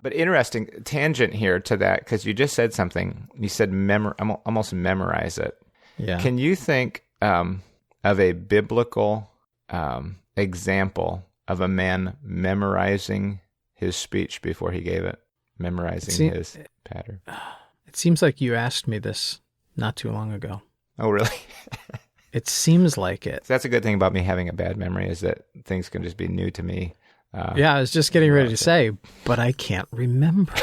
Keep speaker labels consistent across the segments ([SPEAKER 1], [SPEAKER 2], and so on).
[SPEAKER 1] But interesting tangent here to that, because you just said something. You said almost memorize it.
[SPEAKER 2] Yeah.
[SPEAKER 1] Can you think of a biblical example of a man memorizing his speech before he gave it? Memorizing his pattern.
[SPEAKER 2] It seems like you asked me this not too long ago.
[SPEAKER 1] Oh, really?
[SPEAKER 2] It seems like it.
[SPEAKER 1] So that's a good thing about me having a bad memory, is that things can just be new to me.
[SPEAKER 2] Yeah, I was just getting ready to say, but I can't remember.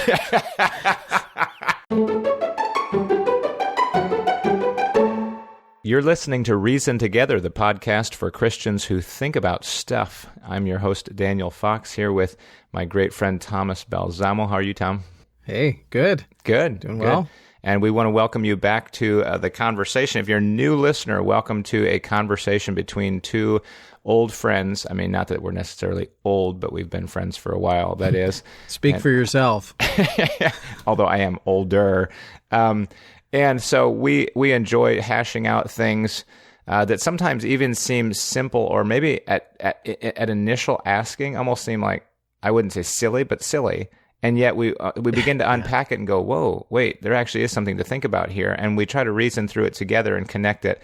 [SPEAKER 1] You're listening to Reason Together, the podcast for Christians who think about stuff. I'm your host, Daniel Fox, here with my great friend, Thomas Balsamo. How are you, Tom?
[SPEAKER 2] Hey, good.
[SPEAKER 1] Good.
[SPEAKER 2] Doing well.
[SPEAKER 1] And we want to welcome you back to the conversation. If you're a new listener, welcome to a conversation between two old friends. I mean, not that we're necessarily old, but we've been friends for a while, that is.
[SPEAKER 2] Speak for yourself.
[SPEAKER 1] Although I am older. And so we enjoy hashing out things that sometimes even seem simple, or maybe at initial asking almost seem like, I wouldn't say silly, but silly. And yet we begin to unpack it and go, whoa, wait, there actually is something to think about here. And we try to reason through it together and connect it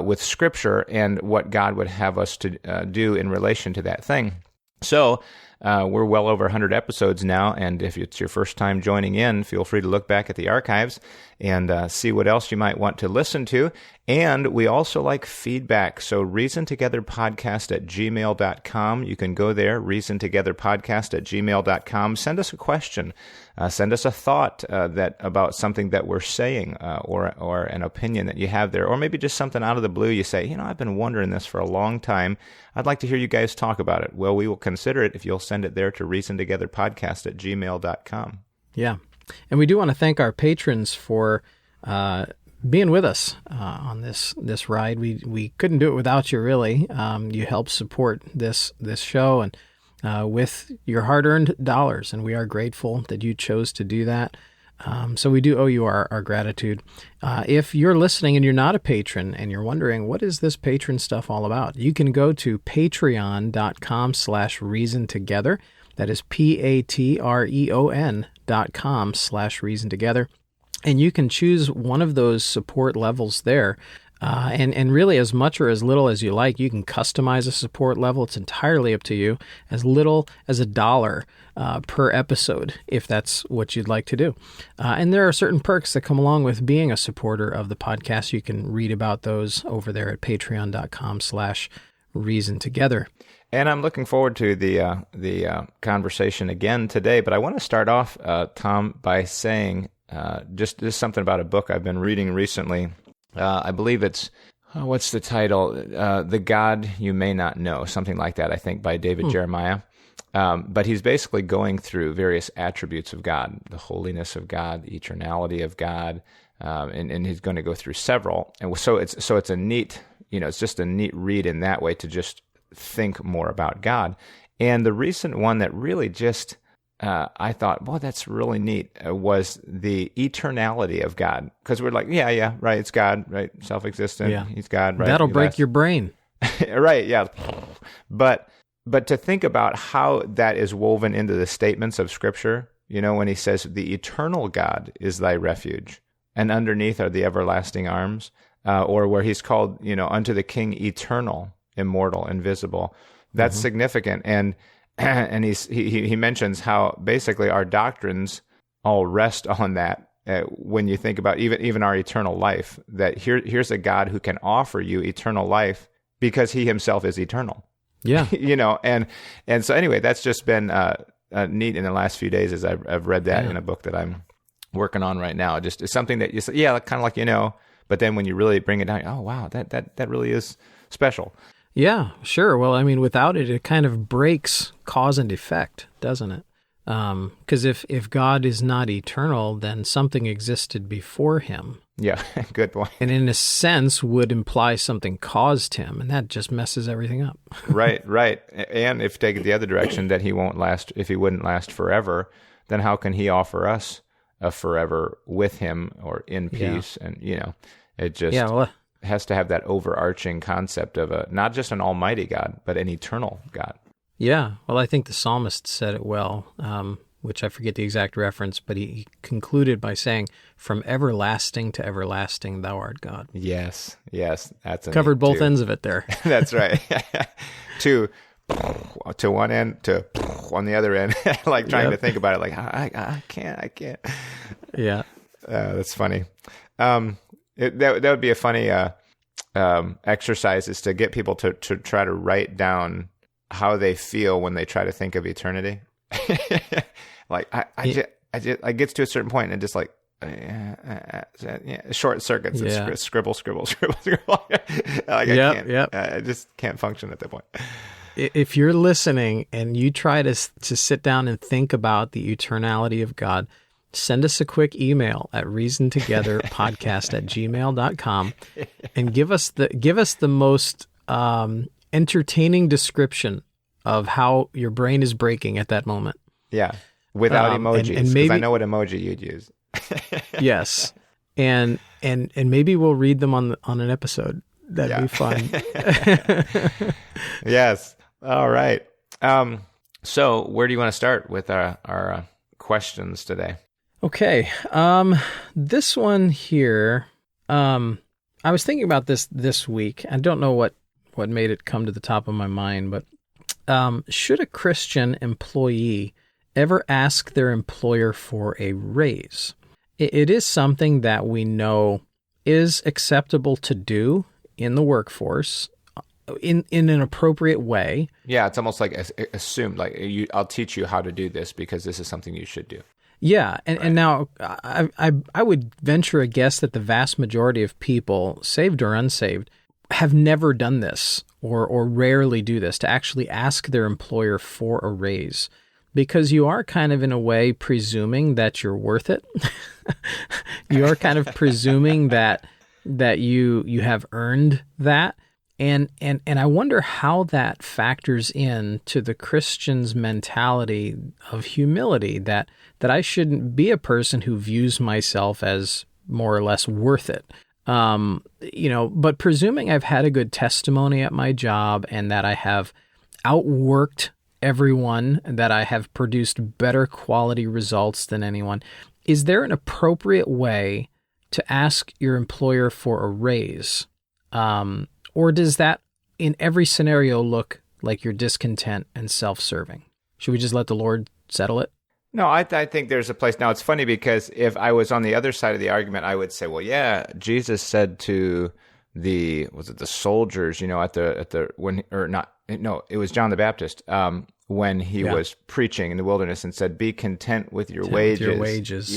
[SPEAKER 1] with Scripture and what God would have us to do in relation to that thing. So we're well over 100 episodes now, and if it's your first time joining in, feel free to look back at the archives and see what else you might want to listen to. And we also like feedback, so reasontogetherpodcast@gmail.com. You can go there, reasontogetherpodcast@gmail.com. Send us a question. Send us a thought about something that we're saying, or an opinion that you have there, or maybe just something out of the blue. You say, I've been wondering this for a long time. I'd like to hear you guys talk about it. Well, we will consider it if you'll send it there to reasontogetherpodcast@gmail.com.
[SPEAKER 2] Yeah. And we do want to thank our patrons for being with us on this ride. We couldn't do it without you, really. You help support this show and with your hard-earned dollars, and we are grateful that you chose to do that. So we do owe you our gratitude. If you're listening and you're not a patron and you're wondering, what is this patron stuff all about? You can go to patreon.com/reasontogether. That is patreon.com/reasontogether. And you can choose one of those support levels there. And really as much or as little as you like. You can customize a support level. It's entirely up to you. As little as $1 per episode, if that's what you'd like to do. And there are certain perks that come along with being a supporter of the podcast. You can read about those over there at patreon.com/reasontogether.
[SPEAKER 1] And I'm looking forward to the conversation again today. But I want to start off, Tom, by saying just something about a book I've been reading recently. I believe it's, what's the title? The God You May Not Know, something like that, I think, by David Jeremiah. But he's basically going through various attributes of God, the holiness of God, the eternality of God, and he's going to go through several. And so it's a neat, it's just a neat read in that way to just think more about God. And the recent one that really just I thought, well, that's really neat, was the eternality of God. Because we're like, yeah, right, it's God, right, self-existent, He's God, right?
[SPEAKER 2] That'll break your brain.
[SPEAKER 1] Right, yeah. But to think about how that is woven into the statements of Scripture, when he says, the eternal God is thy refuge, and underneath are the everlasting arms, or where he's called, unto the King eternal, immortal, invisible. That's significant. And he mentions how basically our doctrines all rest on that. When you think about even our eternal life, that here's a God who can offer you eternal life because he himself is eternal.
[SPEAKER 2] Yeah.
[SPEAKER 1] And so anyway, that's just been neat in the last few days as I've read that in a book that I'm working on right now. Just it's something that you say, kind of like, but then when you really bring it down, oh wow, that really is special.
[SPEAKER 2] Yeah, sure. Well, I mean, without it, it kind of breaks cause and effect, doesn't it? Because if God is not eternal, then something existed before him.
[SPEAKER 1] Yeah, good point.
[SPEAKER 2] And in a sense would imply something caused him, and that just messes everything up.
[SPEAKER 1] Right. And if take it the other direction, that he wouldn't last forever, then how can he offer us a forever with him or in peace? Yeah. And, it just... has to have that overarching concept of not just an almighty God, but an eternal God.
[SPEAKER 2] Yeah. Well, I think the psalmist said it well. which I forget the exact reference, but he concluded by saying, "From everlasting to everlasting, thou art God."
[SPEAKER 1] Yes, that's
[SPEAKER 2] Covered both ends of it there.
[SPEAKER 1] That's right. to one end, to on the other end, like trying to think about it, like I can't.
[SPEAKER 2] Yeah,
[SPEAKER 1] that's funny. That would be a funny exercise, is to get people to try to write down how they feel when they try to think of eternity. Like I gets to a certain point and just like short circuits and scribble. Like I just can't function at that point.
[SPEAKER 2] If you're listening and you try to sit down and think about the eternality of God, send us a quick email at reasontogetherpodcast@gmail.com and give us the most entertaining description of how your brain is breaking at that moment.
[SPEAKER 1] Yeah. Without emojis, because I know what emoji you'd use.
[SPEAKER 2] Yes. And maybe we'll read them on an episode. That'd be fun.
[SPEAKER 1] Yes. All right. So where do you want to start with our questions today?
[SPEAKER 2] Okay. This one here, I was thinking about this week. I don't know what made it come to the top of my mind, but should a Christian employee ever ask their employer for a raise? It is something that we know is acceptable to do in the workforce in an appropriate way.
[SPEAKER 1] Yeah, it's almost like assumed, like I'll teach you how to do this because this is something you should do.
[SPEAKER 2] Yeah, and now I would venture a guess that the vast majority of people, saved or unsaved, have never done this or rarely do this, to actually ask their employer for a raise. Because you are kind of, in a way, presuming that you're worth it. You are kind of presuming that you have earned that. And I wonder how that factors in to the Christian's mentality of humility, that I shouldn't be a person who views myself as more or less worth it. But presuming I've had a good testimony at my job and that I have outworked everyone, that I have produced better quality results than anyone, is there an appropriate way to ask your employer for a raise? Or does that in every scenario look like you're discontent and self-serving? Should we just let the Lord settle it?
[SPEAKER 1] No, I think there's a place. Now, it's funny because if I was on the other side of the argument, I would say, well, yeah, Jesus said to the soldiers, it was John the Baptist, when he was preaching in the wilderness and said, be content with your wages.
[SPEAKER 2] With your wages.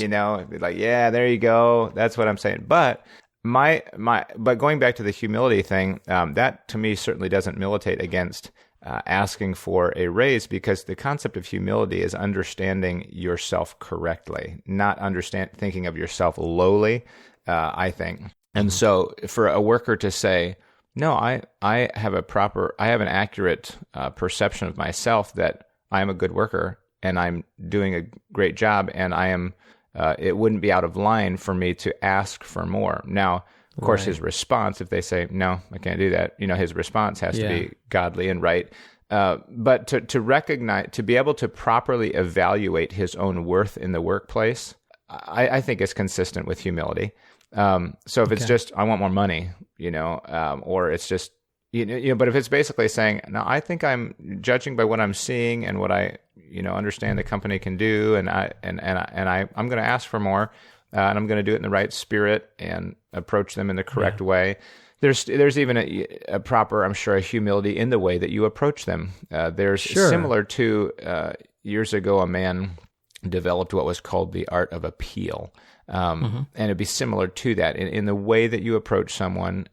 [SPEAKER 1] Like, yeah, there you go. That's what I'm saying. But but going back to the humility thing, that to me certainly doesn't militate against asking for a raise, because the concept of humility is understanding yourself correctly, not thinking of yourself lowly, I think. And so for a worker to say, no, I have an accurate perception of myself that I am a good worker and I'm doing a great job, and I am. It wouldn't be out of line for me to ask for more. Now, of course, his response, if they say, no, I can't do that, his response has to be godly and right. But to recognize, to be able to properly evaluate his own worth in the workplace, I think is consistent with humility. So if it's just, I want more money, or it's just, but if it's basically saying, no, I think I'm judging by what I'm seeing and what I, understand the company can do, and I'm going to ask for more, and I'm going to do it in the right spirit and approach them in the correct way. There's even a proper, I'm sure, a humility in the way that you approach them. There's similar to years ago, a man developed what was called the art of appeal, and it'd be similar to that in the way that you approach someone.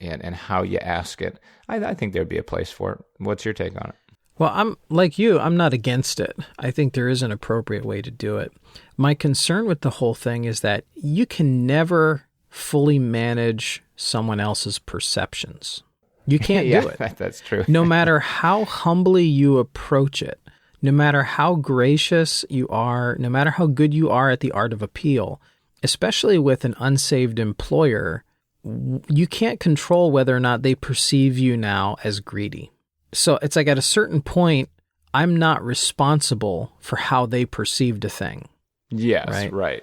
[SPEAKER 1] And how you ask it. I think there'd be a place for it. What's your take on it?
[SPEAKER 2] Well, I'm like you. I'm not against it. I think there is an appropriate way to do it. My concern with the whole thing is that you can never fully manage someone else's perceptions. You can't do it.
[SPEAKER 1] That's true.
[SPEAKER 2] No matter how humbly you approach it, no matter how gracious you are, no matter how good you are at the art of appeal, especially with an unsaved employer, you can't control whether or not they perceive you now as greedy. So it's like at a certain point, I'm not responsible for how they perceived a thing.
[SPEAKER 1] Yes, right.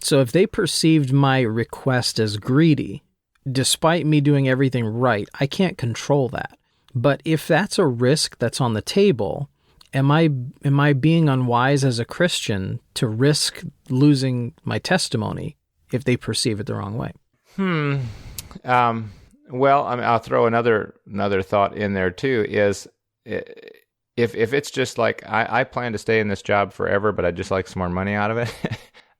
[SPEAKER 2] So if they perceived my request as greedy, despite me doing everything right, I can't control that. But if that's a risk that's on the table, am I being unwise as a Christian to risk losing my testimony if they perceive it the wrong way?
[SPEAKER 1] Well, I'll throw another thought in there too. Is if it's just like I plan to stay in this job forever, but I just like some more money out of it.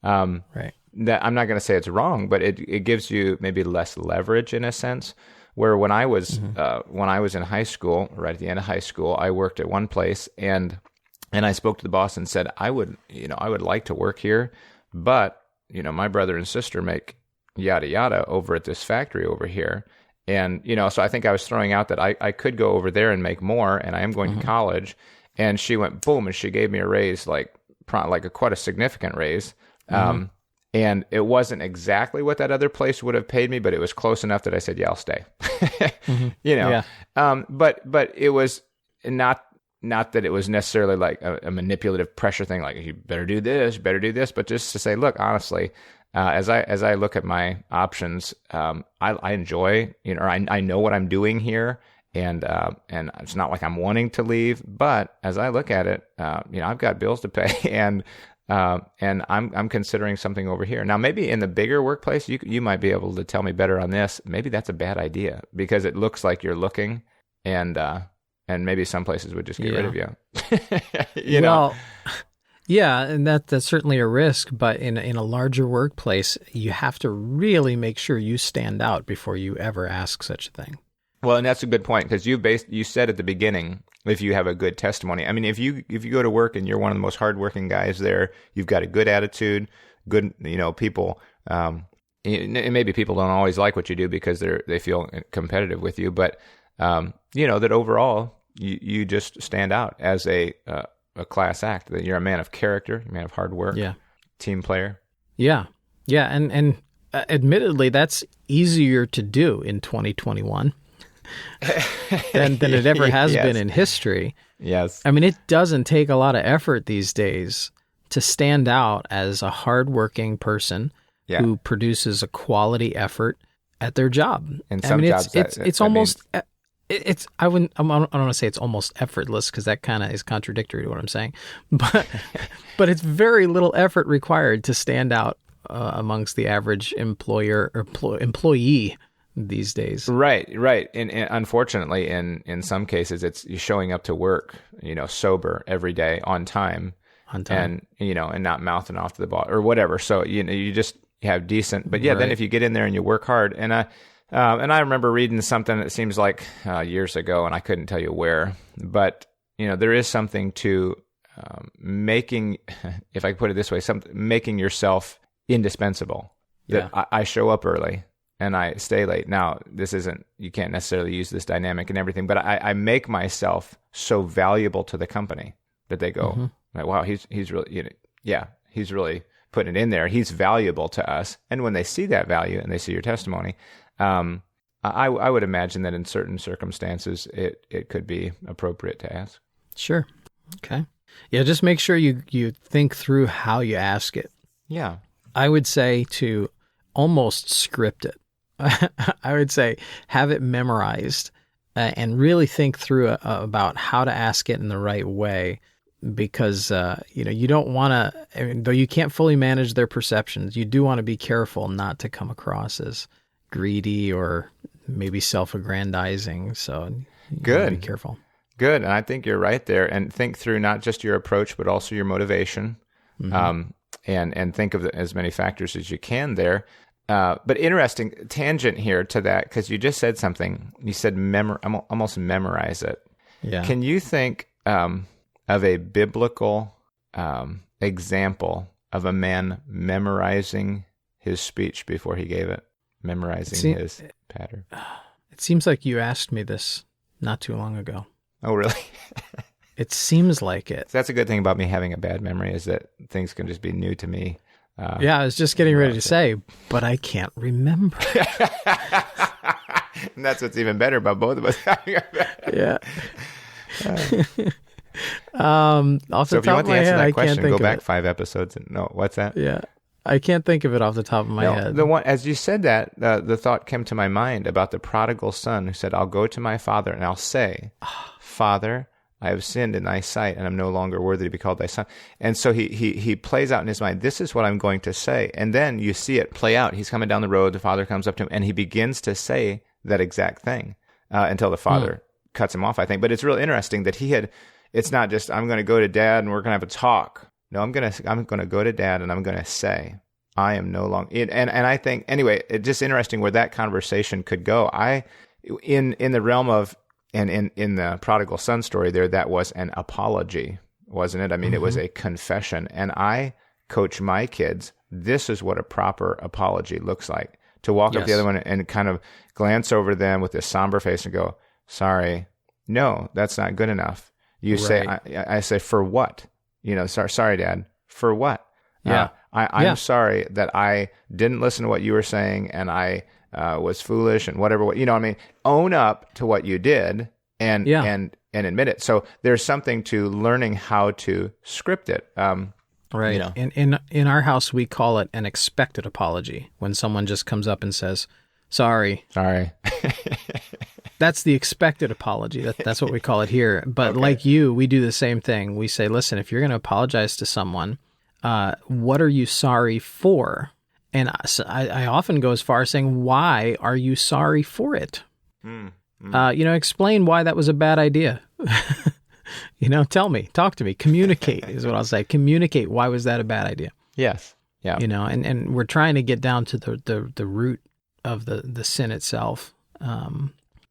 [SPEAKER 2] Right.
[SPEAKER 1] That I'm not going to say it's wrong, but it gives you maybe less leverage in a sense. Where when I was in high school, right at the end of high school, I worked at one place, and I spoke to the boss and said I would like to work here, but my brother and sister make yada yada over at this factory over here, and so I think I was throwing out that I could go over there and make more, and I am going to college, and she went boom, and she gave me a raise like quite a significant raise. And it wasn't exactly what that other place would have paid me, but it was close enough that I said, yeah, I'll stay.
[SPEAKER 2] Yeah.
[SPEAKER 1] But it was not that it was necessarily like a manipulative pressure thing, like you better do this, but just to say, look, honestly, as I look at my options, I enjoy, or I know what I'm doing here, and it's not like I'm wanting to leave, but as I look at it, I've got bills to pay, and I'm considering something over here. Now, maybe in the bigger workplace, you might be able to tell me better on this. Maybe that's a bad idea because it looks like you're looking, and maybe some places would just get rid of you.
[SPEAKER 2] Well, yeah, and that's certainly a risk. But in a larger workplace, you have to really make sure you stand out before you ever ask such a thing.
[SPEAKER 1] Well, and that's a good point because you said at the beginning, if you have a good testimony. I mean, if you go to work and you're one of the most hardworking guys there, you've got a good attitude, good, people. And maybe people don't always like what you do because they feel competitive with you, but that overall you just stand out as a class act. That you're a man of character, a man of hard work, team player. Yeah,
[SPEAKER 2] and admittedly, that's easier to do in 2021. than it ever has been in history.
[SPEAKER 1] Yes.
[SPEAKER 2] I mean, it doesn't take a lot of effort these days to stand out as a hardworking person who produces a quality effort at their job.
[SPEAKER 1] And some jobs,
[SPEAKER 2] it's almost. I don't want to say it's almost effortless because that kind of is contradictory to what I'm saying, but it's very little effort required to stand out amongst the average employee these days. Right.
[SPEAKER 1] And unfortunately, in some cases, it's you showing up to work, sober every day on time, and not mouthing off to the boss or whatever. So you just have decent. But then if you get in there and you work hard, and I remember reading something that seems like years ago, and I couldn't tell you where, but there is something to making, if I put it this way, making yourself indispensable. That I show up early and I stay late. Now, you can't necessarily use this dynamic and everything, but I make myself so valuable to the company that they go, wow, he's really, he's really putting it in there. He's valuable to us. And when they see that value and they see your testimony, I would imagine that in certain circumstances, it could be appropriate to ask.
[SPEAKER 2] Sure. Okay. Yeah, just make sure you think through how you ask it.
[SPEAKER 1] Yeah.
[SPEAKER 2] I would say to almost script it. I would say have it memorized and really think through about how to ask it in the right way, because you don't want to, though you can't fully manage their perceptions, you do want to be careful not to come across as greedy or maybe self-aggrandizing. So
[SPEAKER 1] good.
[SPEAKER 2] Be careful.
[SPEAKER 1] Good, and I think you're right there. And think through not just your approach, but also your motivation, and think of as many factors as you can there. But interesting tangent here to that, because you just said something. You said almost memorize it.
[SPEAKER 2] Yeah.
[SPEAKER 1] Can you think of a biblical example of a man memorizing his speech before he gave it, memorizing his pattern?
[SPEAKER 2] It seems like you asked me this not too long ago.
[SPEAKER 1] Oh, really?
[SPEAKER 2] It seems like it.
[SPEAKER 1] So that's a good thing about me having a bad memory, is that things can just be new to me.
[SPEAKER 2] I was just getting ready to say, but I can't remember.
[SPEAKER 1] And that's what's even better about both of us having a bad
[SPEAKER 2] Yeah. Off
[SPEAKER 1] So
[SPEAKER 2] the
[SPEAKER 1] if you
[SPEAKER 2] top
[SPEAKER 1] want
[SPEAKER 2] of
[SPEAKER 1] to
[SPEAKER 2] my
[SPEAKER 1] answer
[SPEAKER 2] head, I
[SPEAKER 1] that
[SPEAKER 2] can't
[SPEAKER 1] question,
[SPEAKER 2] think
[SPEAKER 1] go
[SPEAKER 2] of
[SPEAKER 1] back
[SPEAKER 2] it.
[SPEAKER 1] 5 episodes. And, no, what's that?
[SPEAKER 2] Yeah, I can't think of it off the top of my
[SPEAKER 1] No,
[SPEAKER 2] head.
[SPEAKER 1] the one as you said that, the thought came to my mind about the prodigal son who said, "I'll go to my father and I'll say, Father, I have sinned in thy sight, and I'm no longer worthy to be called thy son." And so he plays out in his mind, this is what I'm going to say. And then you see it play out. He's coming down the road. The father comes up to him, and he begins to say that exact thing until the father cuts him off, I think. But it's really interesting that it's not just, I'm going to go to dad and we're going to have a talk. No, I'm going to go to dad and I'm going to say, I am no longer, and I think, anyway, it's just interesting where that conversation could go. In the realm of, and in the prodigal son story there, that was an apology, wasn't it? I mean, it was a confession. And I coach my kids, this is what a proper apology looks like. To walk up to the other one and kind of glance over them with this somber face and go, sorry, no, that's not good enough. You say, I say, for what? Sorry, Dad, for what?
[SPEAKER 2] Yeah.
[SPEAKER 1] I'm sorry that I didn't listen to what you were saying and I was foolish and whatever. Own up to what you did and admit it. So there's something to learning how to script it.
[SPEAKER 2] Right. In our house, we call it an expected apology when someone just comes up and says, sorry. That's the expected apology. That's what we call it here. But like you, we do the same thing. We say, listen, if you're going to apologize to someone, what are you sorry for? And I often go as far as saying, why are you sorry for it? Explain why that was a bad idea. Tell me, talk to me, communicate is what I'll say. Communicate. Why was that a bad idea?
[SPEAKER 1] Yes. Yeah.
[SPEAKER 2] And we're trying to get down to the root of the sin itself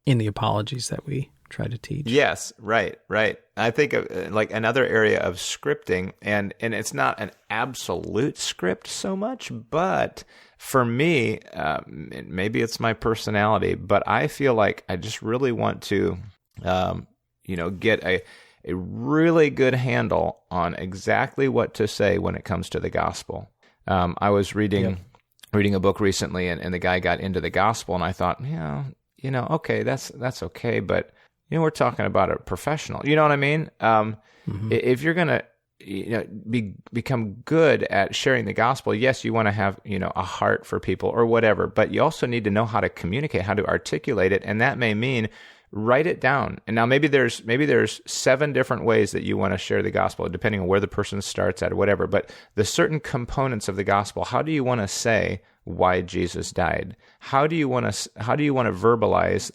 [SPEAKER 2] in the apologies that we try to teach.
[SPEAKER 1] Yes. Right. I think of like another area of scripting, and it's not an absolute script so much, but for me, maybe it's my personality, but I feel like I just really want to, get a really good handle on exactly what to say when it comes to the gospel. I was reading a book recently, and the guy got into the gospel, and I thought, okay, that's okay, but we're talking about a professional. You know what I mean? If you're gonna, become good at sharing the gospel, yes, you want to have a heart for people or whatever, but you also need to know how to communicate, how to articulate it, and that may mean write it down. And now maybe there's 7 different ways that you want to share the gospel, depending on where the person starts at or whatever. But the certain components of the gospel, how do you want to say why Jesus died? How do you want to verbalize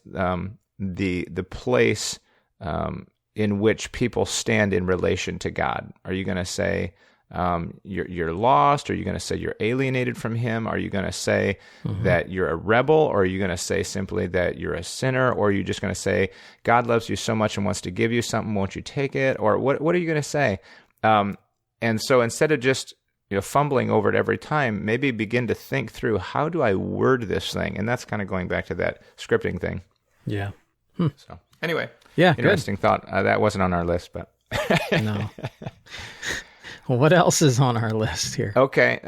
[SPEAKER 1] the place in which people stand in relation to God? Are you going to say you're lost? Are you going to say you're alienated from Him? Are you going to say that you're a rebel? Or are you going to say simply that you're a sinner? Or are you just going to say God loves you so much and wants to give you something, won't you take it? Or what are you going to say? And so instead of just fumbling over it every time, maybe begin to think through, how do I word this thing? And that's kind of going back to that scripting thing.
[SPEAKER 2] Yeah.
[SPEAKER 1] So anyway, interesting thought. That wasn't on our list, but
[SPEAKER 2] no. Well, what else is on our list here?
[SPEAKER 1] Okay.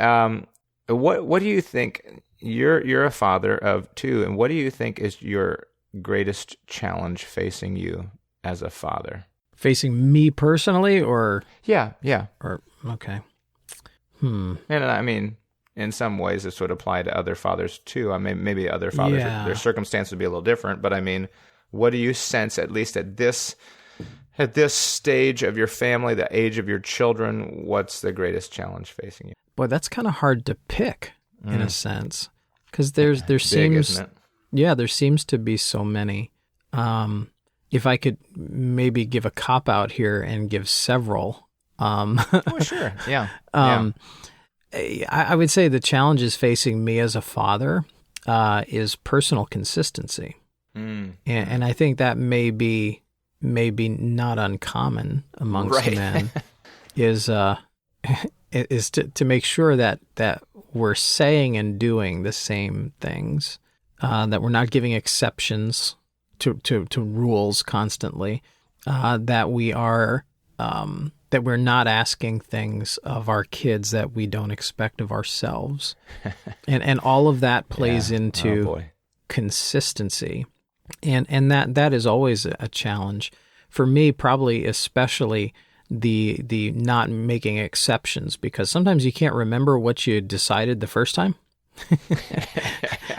[SPEAKER 1] What do you think? You're a father of 2, and what do you think is your greatest challenge facing you as a father?
[SPEAKER 2] Facing me personally, or
[SPEAKER 1] yeah,
[SPEAKER 2] or okay.
[SPEAKER 1] And I mean, in some ways, this would apply to other fathers too. I mean, maybe other fathers, their circumstances would be a little different. But I mean, what do you sense, at least at this stage of your family, the age of your children? What's the greatest challenge facing you?
[SPEAKER 2] Boy, that's kind of hard to pick in a sense, because there
[SPEAKER 1] Big,
[SPEAKER 2] seems,
[SPEAKER 1] isn't it?
[SPEAKER 2] there seems to be so many. If I could maybe give a cop out here and give several.
[SPEAKER 1] Oh, sure. Yeah.
[SPEAKER 2] I would say the challenges facing me as a father is personal consistency. And I think that may be not uncommon amongst men is to make sure that we're saying and doing the same things, that we're not giving exceptions to rules constantly, that we are that we're not asking things of our kids that we don't expect of ourselves, and all of that plays into consistency. And that is always a challenge for me, probably especially the not making exceptions, because sometimes you can't remember what you decided the first time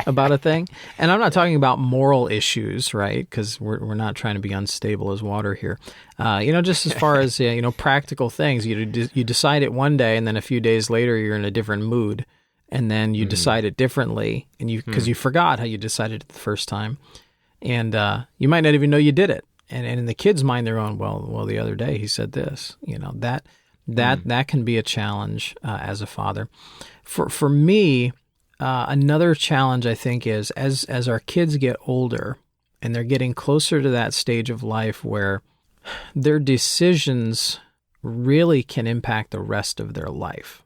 [SPEAKER 2] about a thing. And I'm not talking about moral issues, right? Because we're not trying to be unstable as water here. Just as far as practical things, you decide it one day, and then a few days later you're in a different mood, and then you decide it differently, and because you forgot how you decided it the first time, and you might not even know you did it. And in the kid's mind, they're going, well, the other day he said this. That can be a challenge as a father. For me, another challenge, I think, is as our kids get older and they're getting closer to that stage of life where their decisions really can impact the rest of their life.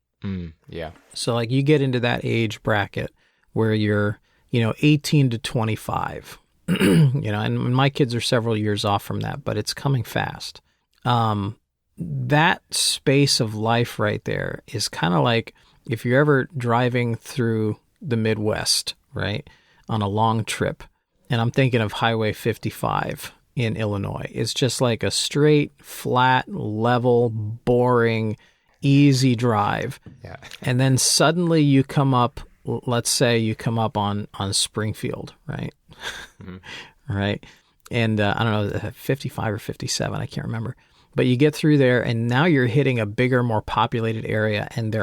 [SPEAKER 1] Yeah.
[SPEAKER 2] So like you get into that age bracket where you're, 18 to 25, and my kids are several years off from that, but it's coming fast. That space of life right there is kind of like if you're ever driving through the Midwest, right, on a long trip, and I'm thinking of Highway 55 in Illinois. It's just like a straight, flat, level, boring, easy drive. Yeah. And then suddenly you come up, let's say you come up on Springfield, right? Right? And I don't know, 55 or 57, I can't remember. But you get through there, and now you're hitting a bigger, more populated area, and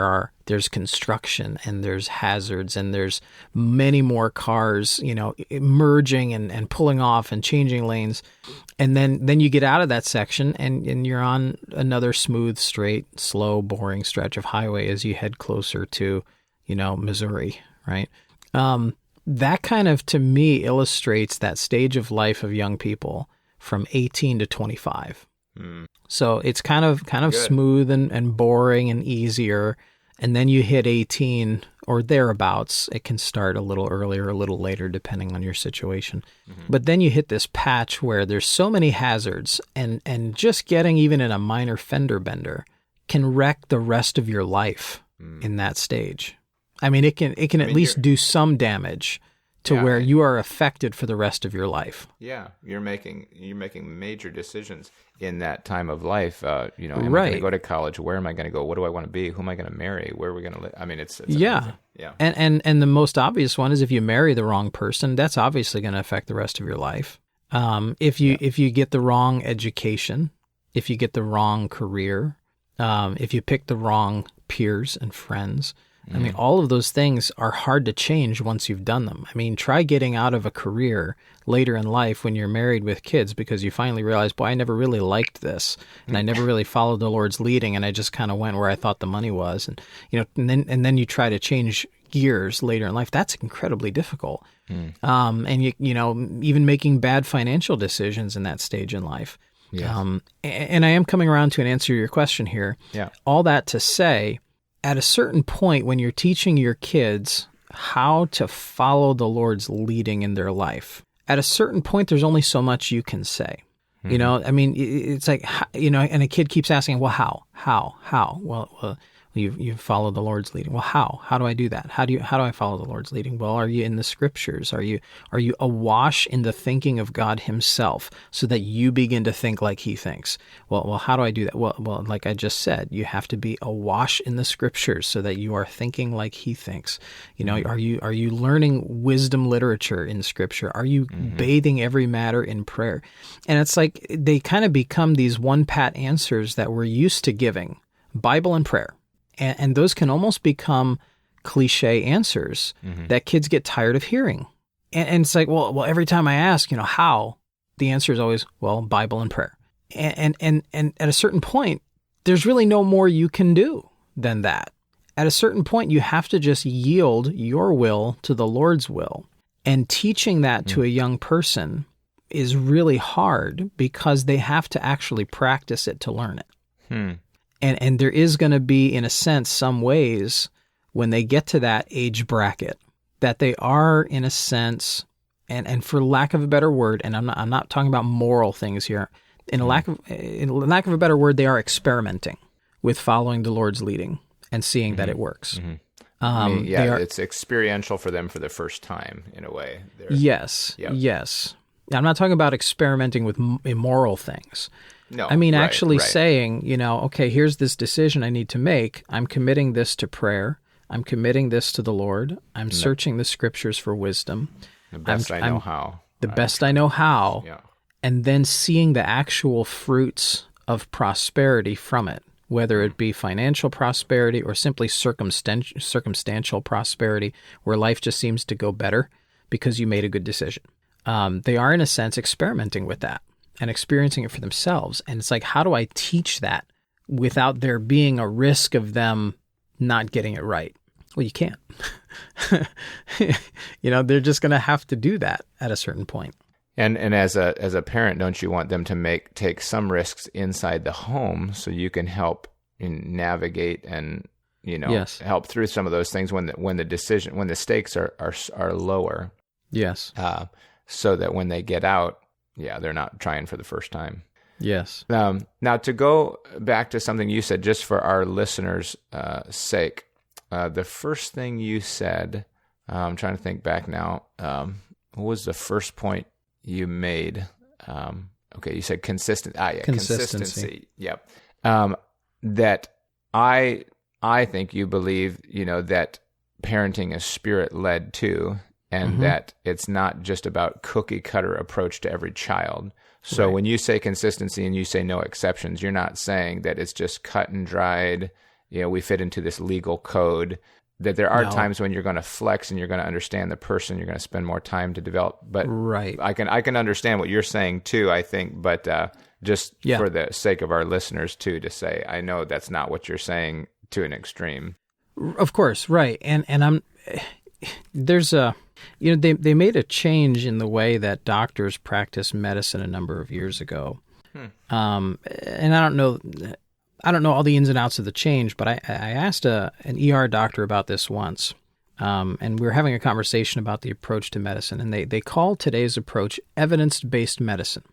[SPEAKER 2] there's construction, and there's hazards, and there's many more cars, merging and pulling off and changing lanes. And then you get out of that section, and you're on another smooth, straight, slow, boring stretch of highway as you head closer to, Missouri, right? That kind of, to me, illustrates that stage of life of young people from 18 to 25. So it's kind of smooth and boring and easier. And then you hit 18 or thereabouts. It can start a little earlier, a little later, depending on your situation. But then you hit this patch where there's so many hazards, and just getting even in a minor fender bender can wreck the rest of your life in that stage. I mean, it can at least do some damage to where you are affected for the rest of your life. Yeah, you're making major decisions in that time of life. Am I going to go to college? Where am I going to go? What do I want to be? Who am I going to marry? Where are we going to live? I mean, it's amazing. Yeah. And the most obvious one is if you marry the wrong person, that's obviously going to affect the rest of your life. If you get the wrong education, if you get the wrong career, if you pick the wrong peers and friends. I mean, all of those things are hard to change once you've done them. I mean, try getting out of a career later in life when you're married with kids because you finally realize, boy, I never really liked this, and I never really followed the Lord's leading, and I just kind of went where I thought the money was, and and then you try to change gears later in life. That's incredibly difficult. And even making bad financial decisions in that stage in life. Yes. And I am coming around to an answer to your question here. Yeah. All that to say, at a certain point when you're teaching your kids how to follow the Lord's leading in their life, at a certain point, there's only so much you can say. I mean, it's like, and a kid keeps asking, well, how? Well, you follow the Lord's leading. Well, how? How do I do that? How do I follow the Lord's leading? Well, are you in the scriptures? Are you awash in the thinking of God himself so that you begin to think like he thinks? Well, how do I do that? Well, like I just said, you have to be awash in the scriptures so that you are thinking like he thinks. Are you learning wisdom literature in scripture? Are you bathing every matter in prayer? And it's like they kind of become these one pat answers that we're used to giving, Bible and prayer. And those can almost become cliche answers that kids get tired of hearing. And it's like, well, every time I ask, how, the answer is always, well, Bible and prayer. And at a certain point, there's really no more you can do than that. At a certain point, you have to just yield your will to the Lord's will. And teaching that to a young person is really hard because they have to actually practice it to learn it. And there is going to be, in a sense, some ways when they get to that age bracket that they are, in a sense, and for lack of a better word, and I'm not talking about moral things here, in lack of a better word, they are experimenting with following the Lord's leading and seeing that it works.
[SPEAKER 1] It's experiential for them for the first time, in a way. Yes.
[SPEAKER 2] I'm not talking about experimenting with immoral things.
[SPEAKER 1] No,
[SPEAKER 2] I mean,
[SPEAKER 1] right,
[SPEAKER 2] actually
[SPEAKER 1] right.
[SPEAKER 2] saying, okay, here's this decision I need to make. I'm committing this to prayer. I'm committing this to the Lord. I'm searching the scriptures for wisdom.
[SPEAKER 1] The best I know how.
[SPEAKER 2] The best I know how.
[SPEAKER 1] Yeah.
[SPEAKER 2] And then seeing the actual fruits of prosperity from it, whether it be financial prosperity or simply circumstantial prosperity, where life just seems to go better because you made a good decision. They are, in a sense, experimenting with that and experiencing it for themselves. And it's like, how do I teach that without there being a risk of them not getting it right? Well, you can't. They're just going to have to do that at a certain point.
[SPEAKER 1] And as a parent, don't you want them to take some risks inside the home so you can help navigate and
[SPEAKER 2] Yes.
[SPEAKER 1] help through some of those things when the stakes are lower.
[SPEAKER 2] Yes.
[SPEAKER 1] So that when they get out, they're not trying for the first time.
[SPEAKER 2] Yes.
[SPEAKER 1] Now to go back to something you said, just for our listeners' sake, the first thing you said, I'm trying to think back now. What was the first point you made? Okay, you said consistency. Yep. That I think you believe, that parenting is spirit-led too, and that it's not just about cookie-cutter approach to every child. So
[SPEAKER 2] Right.
[SPEAKER 1] when you say consistency and you say no exceptions, you're not saying that it's just cut and dried, we fit into this legal code, that there are
[SPEAKER 2] No.
[SPEAKER 1] times when you're going to flex and you're going to understand the person, you're going to spend more time to develop. But
[SPEAKER 2] Right.
[SPEAKER 1] I can understand what you're saying too, I think, but just
[SPEAKER 2] Yeah.
[SPEAKER 1] for the sake of our listeners too, to say, I know that's not what you're saying to an extreme.
[SPEAKER 2] Of course, right. And there's they made a change in the way that doctors practice medicine a number of years ago. And I don't know all the ins and outs of the change, but I asked an ER doctor about this once. And we were having a conversation about the approach to medicine, and they call today's approach evidence-based medicine.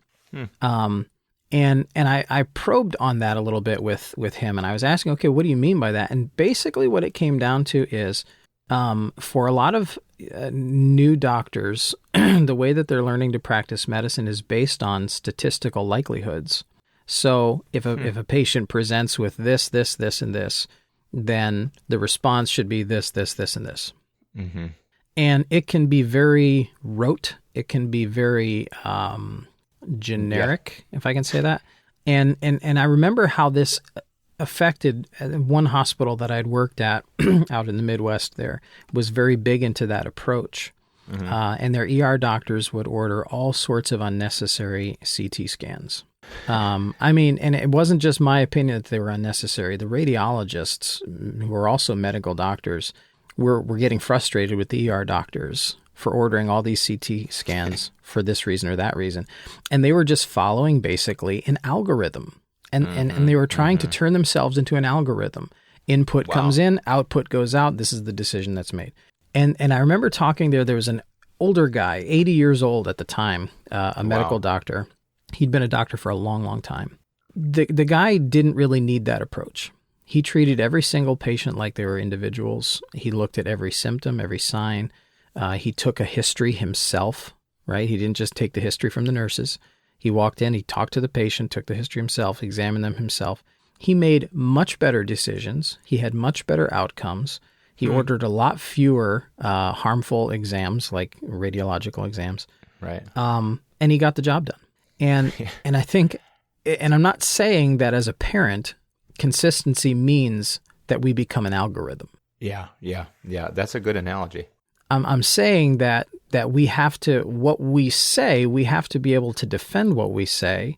[SPEAKER 2] And I probed on that a little bit with him, and I was asking, okay, what do you mean by that? And basically what it came down to is, for a lot of new doctors, the way that they're learning to practice medicine is based on statistical likelihoods. So if a patient presents with this, and this, then the response should be this, and this.
[SPEAKER 1] Mm-hmm.
[SPEAKER 2] And it can be very rote. It can be very generic, if I can say that. And I remember how this affected one hospital that I'd worked at out in the Midwest. There was very big into that approach. And their ER doctors would order all sorts of unnecessary CT scans. And it wasn't just my opinion that they were unnecessary. The radiologists, who were also medical doctors, were getting frustrated with the ER doctors for ordering all these CT scans for this reason or that reason. And they were just following basically an algorithm. And they were trying to turn themselves into an algorithm. Input comes in, output goes out. This is the decision that's made. And I remember talking there was an older guy, 80 years old at the time, a medical doctor. He'd been a doctor for a long, long time. The guy didn't really need that approach. He treated every single patient like they were individuals. He looked at every symptom, every sign. He took a history himself, right? He didn't just take the history from the nurses. He walked in, he talked to the patient, took the history himself, examined them himself. He made much better decisions. He had much better outcomes. He ordered a lot fewer harmful exams, like radiological exams.
[SPEAKER 1] Right.
[SPEAKER 2] And he got the job done. And I think, and I'm not saying that as a parent, consistency means that we become an algorithm.
[SPEAKER 1] Yeah. That's a good analogy.
[SPEAKER 2] I'm saying that we have to, what we say, we have to be able to defend what we say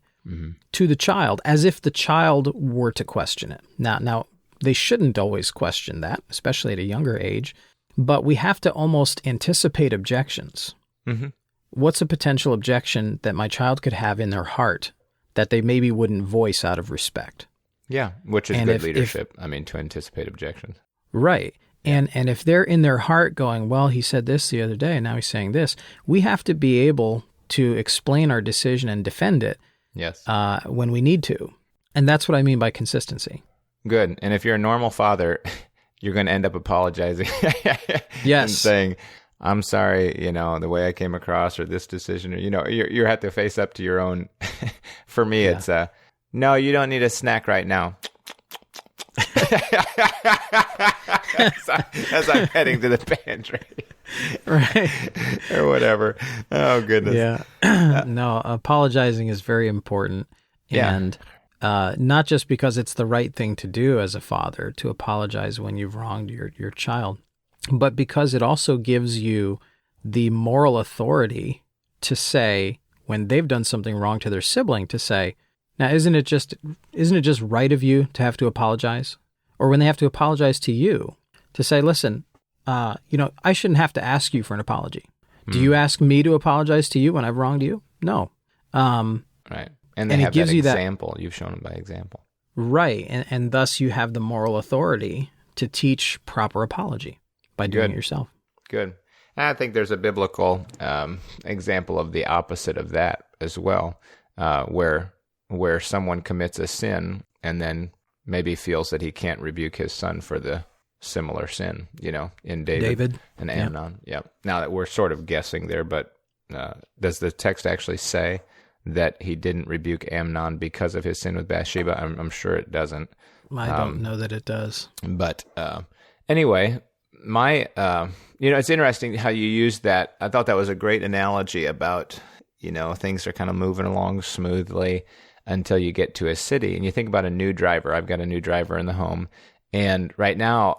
[SPEAKER 2] to the child as if the child were to question it. Now, they shouldn't always question that, especially at a younger age, but we have to almost anticipate objections.
[SPEAKER 1] Mm-hmm.
[SPEAKER 2] What's a potential objection that my child could have in their heart that they maybe wouldn't voice out of respect?
[SPEAKER 1] Yeah, which is
[SPEAKER 2] And
[SPEAKER 1] good
[SPEAKER 2] if-
[SPEAKER 1] leadership. To anticipate objections.
[SPEAKER 2] Right. And if they're in their heart going, well, he said this the other day, and now he's saying this, we have to be able to explain our decision and defend it
[SPEAKER 1] Yes.
[SPEAKER 2] when we need to. And that's what I mean by consistency.
[SPEAKER 1] Good. And if you're a normal father, you're going to end up apologizing.
[SPEAKER 2] Yes.
[SPEAKER 1] And saying, I'm sorry, the way I came across or this decision, or, you have to face up to your own. For me,
[SPEAKER 2] Yeah.
[SPEAKER 1] it's, no, you don't need a snack right now. as I'm heading to the pantry.
[SPEAKER 2] Right.
[SPEAKER 1] Or whatever. Oh, goodness.
[SPEAKER 2] Yeah. No, apologizing is very important. And not just because it's the right thing to do as a father to apologize when you've wronged your child, but because it also gives you the moral authority to say, when they've done something wrong to their sibling, to say, now, isn't it just right of you to have to apologize? Or when they have to apologize to you, to say, listen, I shouldn't have to ask you for an apology. Do you ask me to apologize to you when I've wronged you? No.
[SPEAKER 1] Right. And they have that example. You've shown them by example. Right.
[SPEAKER 2] And thus you have the moral authority to teach proper apology by doing it yourself.
[SPEAKER 1] Good. And I think there's a biblical example of the opposite of that as well, where someone commits a sin and then maybe feels that he can't rebuke his son for the similar sin, in David and Amnon. Yep. Now that we're sort of guessing there, but does the text actually say that he didn't rebuke Amnon because of his sin with Bathsheba? I'm sure it doesn't.
[SPEAKER 2] I don't know that it does.
[SPEAKER 1] But anyway, it's interesting how you used that. I thought that was a great analogy about, things are kind of moving along smoothly until you get to a city. And you think about a new driver. I've got a new driver in the home. And right now,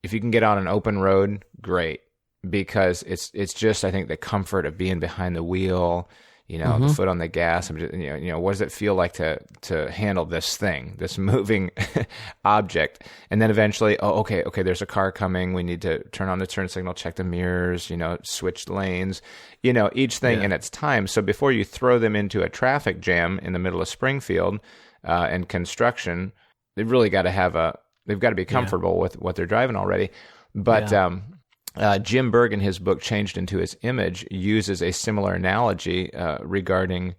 [SPEAKER 1] if you can get on an open road, great. Because it's just, I think, the comfort of being behind the wheel, the foot on the gas. What does it feel like to handle this thing, this moving object? And then eventually, okay, there's a car coming. We need to turn on the turn signal, check the mirrors, switch lanes, each thing in its time. So before you throw them into a traffic jam in the middle of Springfield and construction, they've really got to they've got to be comfortable with what they're driving already. But Jim Berg, in his book Changed into His Image, uses a similar analogy regarding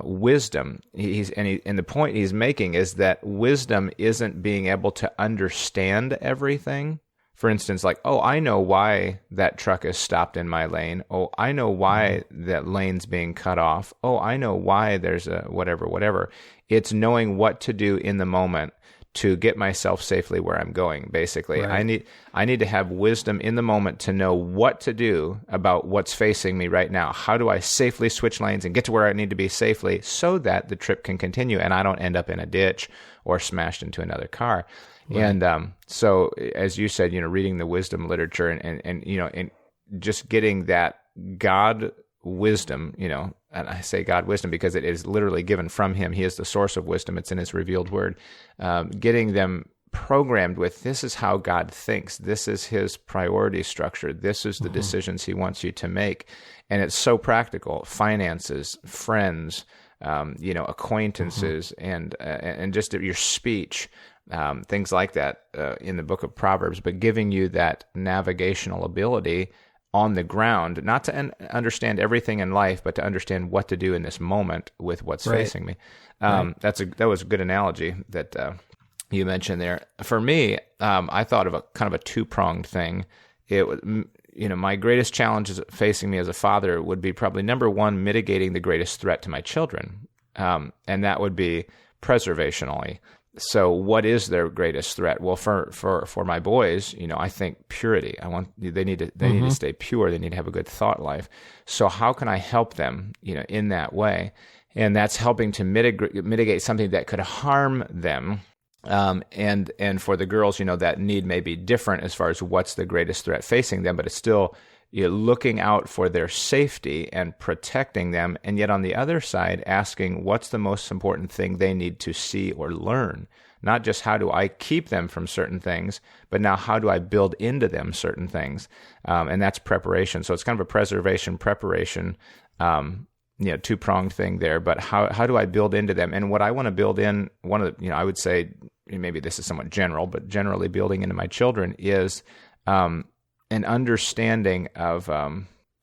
[SPEAKER 1] wisdom. And the point he's making is that wisdom isn't being able to understand everything. For instance, like, I know why that truck is stopped in my lane. I know why that lane's being cut off. I know why there's a whatever. It's knowing what to do in the moment to get myself safely where I'm going, basically. Right. I need to have wisdom in the moment to know what to do about what's facing me right now. How do I safely switch lanes and get to where I need to be safely so that the trip can continue and I don't end up in a ditch or smashed into another car? Right. And so, as you said, reading the wisdom literature and just getting that God wisdom, and I say God wisdom because it is literally given from Him. He is the source of wisdom. It's in His revealed word. Getting them programmed with, this is how God thinks. This is His priority structure. This is the decisions He wants you to make. And it's so practical. Finances, friends, acquaintances, and just your speech, things like that in the book of Proverbs, but giving you that navigational ability on the ground, not to understand everything in life, but to understand what to do in this moment with what's facing me. That was a good analogy that you mentioned there. For me, I thought of a kind of a two-pronged thing. It was, my greatest challenges facing me as a father would be probably, number one, mitigating the greatest threat to my children, and that would be preservationally. So what is their greatest threat? Well, for my boys, I think purity. They need to stay pure. They need to have a good thought life. So how can I help them, in that way? And that's helping to mitigate something that could harm them. And for the girls, that need may be different as far as what's the greatest threat facing them, but it's still looking out for their safety and protecting them, and yet on the other side, asking what's the most important thing they need to see or learn. Not just how do I keep them from certain things, but now how do I build into them certain things? And that's preparation. So it's kind of a preservation, preparation, two-pronged thing there. But how do I build into them? And what I want to build in, one of the, I would say, maybe this is somewhat general, but generally building into my children is an understanding of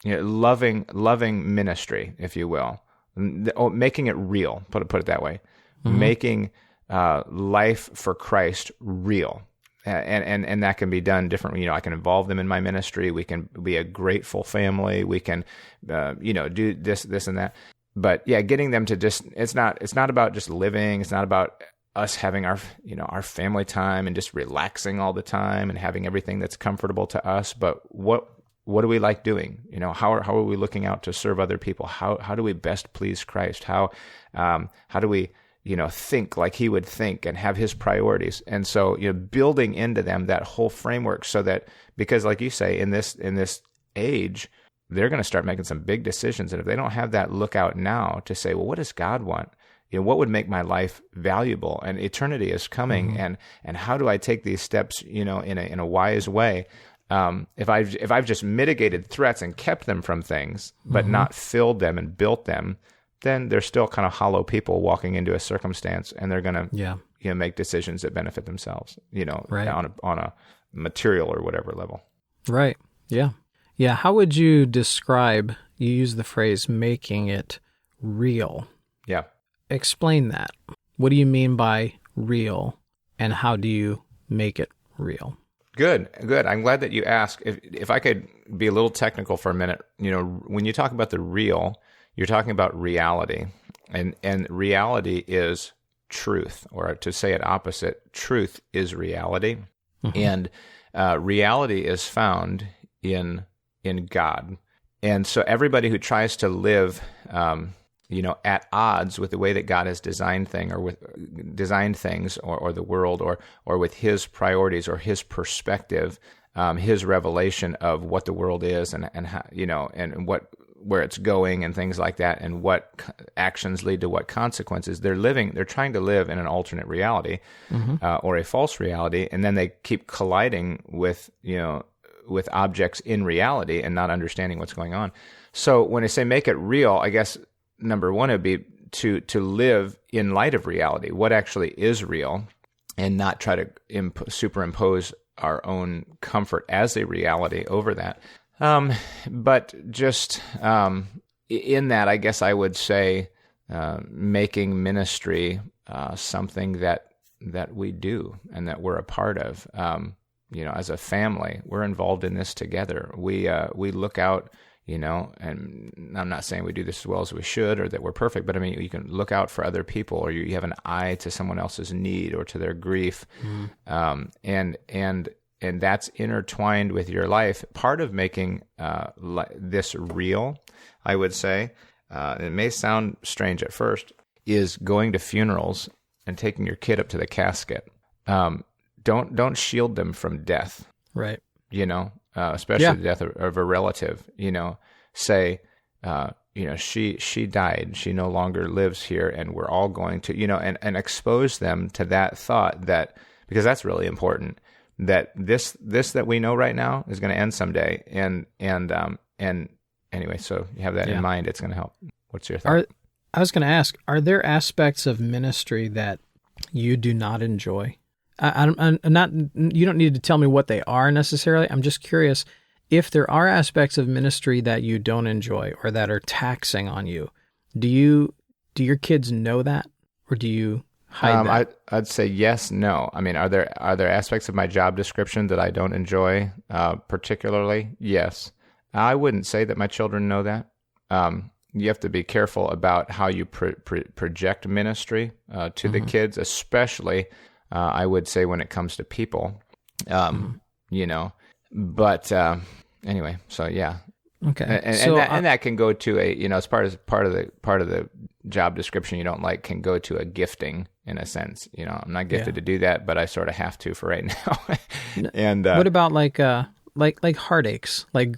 [SPEAKER 1] loving ministry, if you will, making it real. Put it that way, making life for Christ real, and that can be done differently. You know, I can involve them in my ministry. We can be a grateful family. We can, do this and that. But yeah, getting them to just, it's not about just living. It's not about us having our family time and just relaxing all the time and having everything that's comfortable to us. But what do we like doing? You know, how are we looking out to serve other people? How do we best please Christ? How do we, think like he would think and have his priorities? And so, building into them that whole framework so that, because like you say, in this age, they're going to start making some big decisions. And if they don't have that lookout now to say, well, what does God want? What would make my life valuable? And eternity is coming. And how do I take these steps, in a wise way? If I've just mitigated threats and kept them from things, but not filled them and built them, then they're still kind of hollow people walking into a circumstance, and they're going to make decisions that benefit themselves,
[SPEAKER 2] right.
[SPEAKER 1] on a material or whatever level.
[SPEAKER 2] Right. Yeah. Yeah. How would you describe? You use the phrase "making it real."
[SPEAKER 1] Yeah.
[SPEAKER 2] Explain that. What do you mean by real, and how do you make it real?
[SPEAKER 1] Good. I'm glad that you asked. If I could be a little technical for a minute, when you talk about the real, you're talking about reality, and reality is truth, or to say it opposite, truth is reality, and reality is found in God, and so everybody who tries to live, at odds with the way that God has designed things, or the world, or with His priorities or His perspective, His revelation of what the world is, and how, and where it's going, and things like that, and what actions lead to what consequences. They're trying to live in an alternate reality, or a false reality, and then they keep colliding with objects in reality and not understanding what's going on. So when I say make it real, I guess number one would be to live in light of reality, what actually is real, and not try to superimpose our own comfort as a reality over that. But just in that, I guess I would say making ministry something that we do and that we're a part of. As a family, we're involved in this together. We look out. And I'm not saying we do this as well as we should or that we're perfect, but I mean, you can look out for other people, or you have an eye to someone else's need or to their grief. And that's intertwined with your life. Part of making this real, I would say, it may sound strange at first, is going to funerals and taking your kid up to the casket. Don't shield them from death.
[SPEAKER 2] Right.
[SPEAKER 1] Especially the death of a relative, say, she died, she no longer lives here, and we're all going to, and expose them to that thought, that, because that's really important, that this that we know right now is going to end someday. And anyway, so you have that in mind, it's going to help. What's your thought?
[SPEAKER 2] I was going to ask, are there aspects of ministry that you do not enjoy? I'm not. You don't need to tell me what they are necessarily. I'm just curious if there are aspects of ministry that you don't enjoy or that are taxing on you. Do your kids know that, or do you hide that?
[SPEAKER 1] I'd say yes, no. I mean, are there aspects of my job description that I don't enjoy particularly? Yes. I wouldn't say that my children know that. You have to be careful about how you project ministry to the kids, especially. I would say when it comes to people, but anyway, so yeah.
[SPEAKER 2] Okay.
[SPEAKER 1] And that can go to a, as part of the job description you don't like, can go to a gifting in a sense. I'm not gifted to do that, but I sort of have to for right now. And
[SPEAKER 2] what about like heartaches, like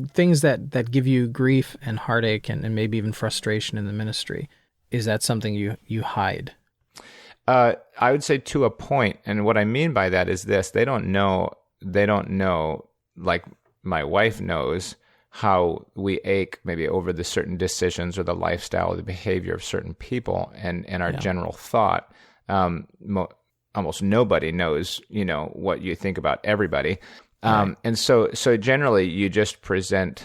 [SPEAKER 2] things that give you grief and heartache and maybe even frustration in the ministry? Is that something you hide?
[SPEAKER 1] I would say to a point, and what I mean by that is this: they don't know, like my wife knows, how we ache maybe over the certain decisions or the lifestyle or the behavior of certain people, and our general thought. Almost nobody knows, what you think about everybody. And so generally you just present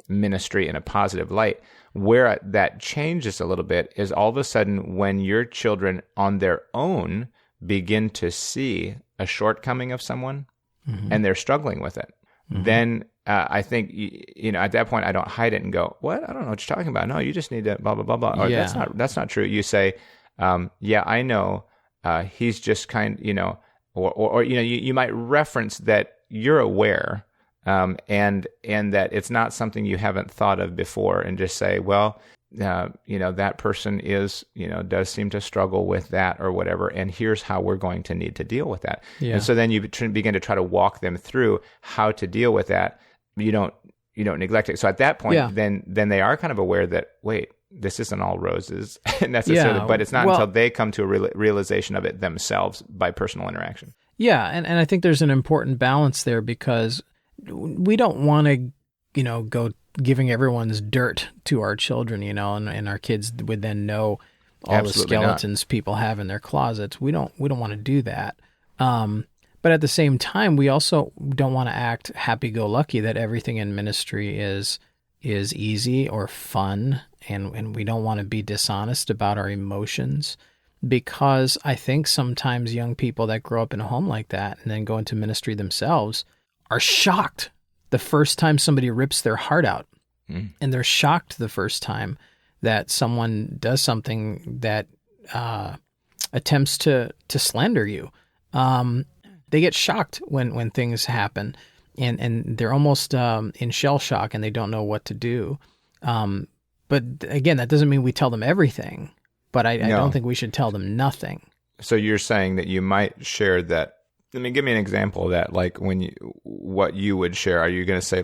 [SPEAKER 1] ministry in a positive light. Where that changes a little bit is all of a sudden when your children on their own begin to see a shortcoming of someone
[SPEAKER 2] Mm-hmm.
[SPEAKER 1] and they're struggling with it, then I think, at that point, I don't hide it and go, what? I don't know what you're talking about. No, you just need to blah, blah, blah, blah. Or that's not true. You say, yeah, I know. He's just or you might reference that you're aware, and that it's not something you haven't thought of before, and just say, well, that person does seem to struggle with that or whatever, and here's how we're going to need to deal with that. Yeah. And so then you begin to try to walk them through how to deal with that. You don't neglect it. So at that point, then they are kind of aware that, wait, this isn't all roses necessarily, but it's not until they come to a realization of it themselves by personal interaction.
[SPEAKER 2] Yeah, and I think there's an important balance there, because we don't want to, go giving everyone's dirt to our children, and our kids would then know all
[SPEAKER 1] Absolutely
[SPEAKER 2] the skeletons people have in their closets. We don't want to do that. But at the same time, we also don't want to act happy-go-lucky that everything in ministry is easy or fun, and we don't want to be dishonest about our emotions, because I think sometimes young people that grow up in a home like that and then go into ministry themselves are shocked the first time somebody rips their heart out. And they're shocked the first time that someone does something that attempts to slander you. They get shocked when things happen, and they're almost in shell shock, and they don't know what to do. But again, that doesn't mean we tell them everything, but I don't think we should tell them nothing.
[SPEAKER 1] So you're saying that you might share that. I mean, give me an example of that. Like what you would share. Are you going to say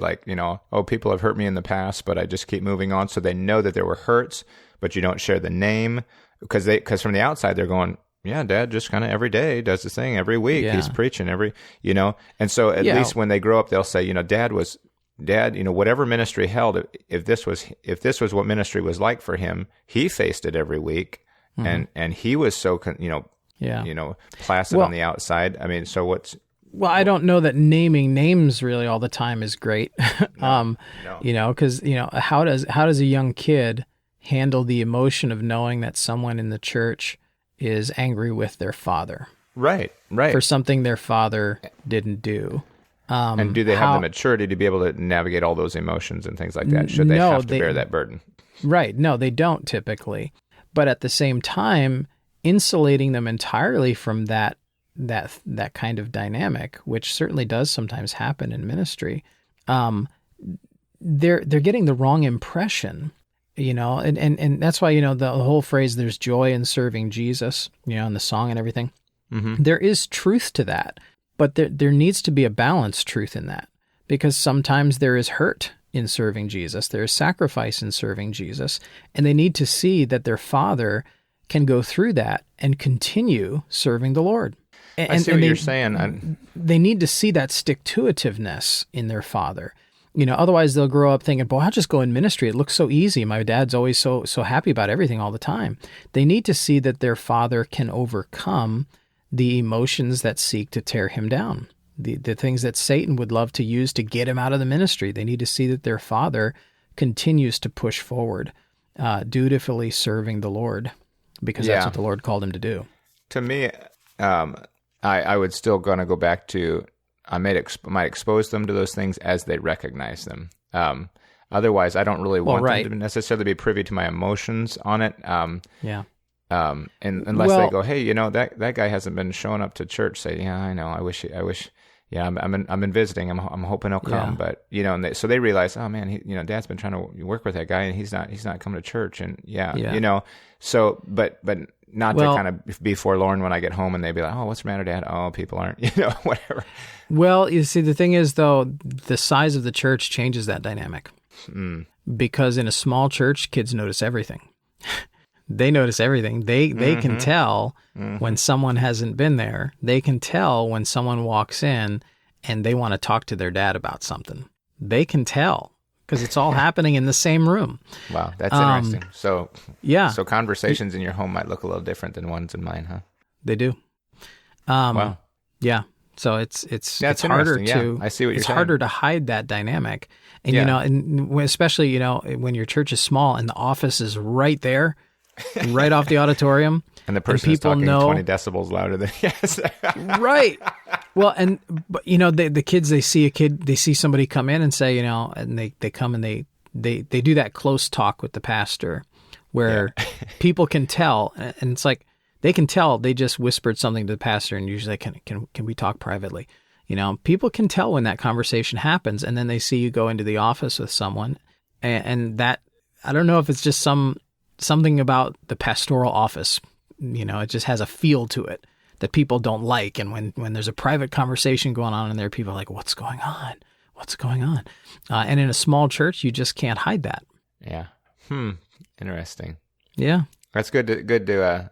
[SPEAKER 1] people have hurt me in the past, but I just keep moving on, so they know that there were hurts, but you don't share the name, because from the outside they're going, yeah, Dad just kind of every day does this thing every week. He's preaching and so at least when they grow up, they'll say, Dad, whatever ministry held, if this was what ministry was like for him, he faced it every week, and he was so placid on the outside. I mean, so what's...
[SPEAKER 2] Well, I don't know that naming names really all the time is great. Because how does a young kid handle the emotion of knowing that someone in the church is angry with their father?
[SPEAKER 1] Right.
[SPEAKER 2] For something their father didn't do.
[SPEAKER 1] And do they have the maturity to be able to navigate all those emotions and things like that? Should they have to bear that burden?
[SPEAKER 2] Right. No, they don't typically. But at the same time, insulating them entirely from that kind of dynamic, which certainly does sometimes happen in ministry, they're getting the wrong impression, and that's why, the whole phrase, there's joy in serving Jesus, in the song and everything. Mm-hmm. There is truth to that, but there needs to be a balanced truth in that, because sometimes there is hurt in serving Jesus, there is sacrifice in serving Jesus, and they need to see that their father can go through that and continue serving the Lord.
[SPEAKER 1] I see what you're saying.
[SPEAKER 2] They need to see that stick-to-itiveness in their father. Otherwise they'll grow up thinking, boy, I'll just go in ministry. It looks so easy. My dad's always so happy about everything all the time. They need to see that their father can overcome the emotions that seek to tear him down, the things that Satan would love to use to get him out of the ministry. They need to see that their father continues to push forward, dutifully serving the Lord, because that's what the Lord called him to do.
[SPEAKER 1] To me, I would still going to go back to, I might expose them to those things as they recognize them. Otherwise, I don't really want them to necessarily be privy to my emotions on it. And unless they go, hey, that guy hasn't been showing up to church. Say, yeah, I know. I wish. Yeah, I've been visiting. I'm hoping he'll come. But and so they realize, oh man, Dad's been trying to work with that guy, and he's not coming to church. And so but not to kind of be forlorn when I get home and they be like, oh, what's the matter, Dad? Oh, people aren't, whatever.
[SPEAKER 2] Well, you see, the thing is, though, the size of the church changes that dynamic. Because in a small church, kids notice everything. They notice everything. They can tell when someone hasn't been there. They can tell when someone walks in and they want to talk to their dad about something. They can tell, because it's all happening in the same room.
[SPEAKER 1] Wow, that's interesting. So conversations in your home might look a little different than ones in mine, huh?
[SPEAKER 2] They do.
[SPEAKER 1] Wow.
[SPEAKER 2] Yeah. So it's harder to.
[SPEAKER 1] I see what you're saying.
[SPEAKER 2] It's harder to hide that dynamic, and and especially when your church is small and the office is right there. right off the auditorium.
[SPEAKER 1] And the person is
[SPEAKER 2] people
[SPEAKER 1] talking
[SPEAKER 2] know
[SPEAKER 1] 20 decibels louder than yes.
[SPEAKER 2] Right. Well, but the kids, they see somebody come in and say, and they come and they do that close talk with the pastor where people can tell, and it's like they can tell they just whispered something to the pastor, and usually can we talk privately? People can tell when that conversation happens, and then they see you go into the office with someone, and that, I don't know if it's just something about the pastoral office, it just has a feel to it that people don't like. And when there's a private conversation going on in there, people are like, what's going on? What's going on? And in a small church, you just can't hide that.
[SPEAKER 1] Yeah. Interesting.
[SPEAKER 2] Yeah.
[SPEAKER 1] That's good to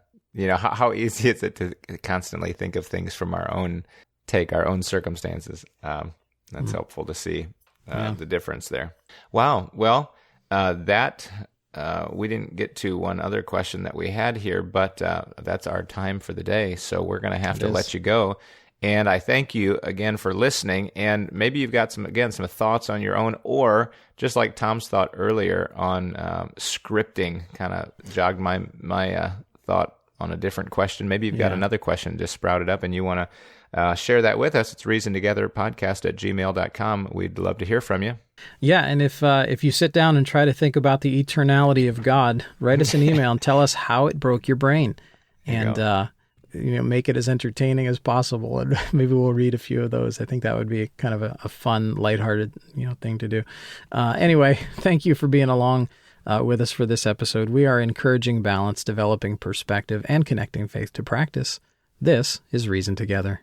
[SPEAKER 1] how easy is it to constantly think of things from our own take, our own circumstances. That's helpful to see the difference there. Wow. Well, we didn't get to one other question that we had here, but that's our time for the day. So we're going to have to let you go. And I thank you again for listening. And maybe you've got some thoughts on your own, or just like Tom's thought earlier on scripting, kind of jogged my thought on a different question. Maybe you've got another question just sprouted up and you want to share that with us. It's reasontogetherpodcast@gmail.com. We'd love to hear from you.
[SPEAKER 2] Yeah, and if you sit down and try to think about the eternality of God, write us an email and tell us how it broke your brain, and make it as entertaining as possible. And maybe we'll read a few of those. I think that would be kind of a fun, lighthearted thing to do. Anyway, thank you for being along with us for this episode. We are encouraging balance, developing perspective, and connecting faith to practice. This is Reason Together.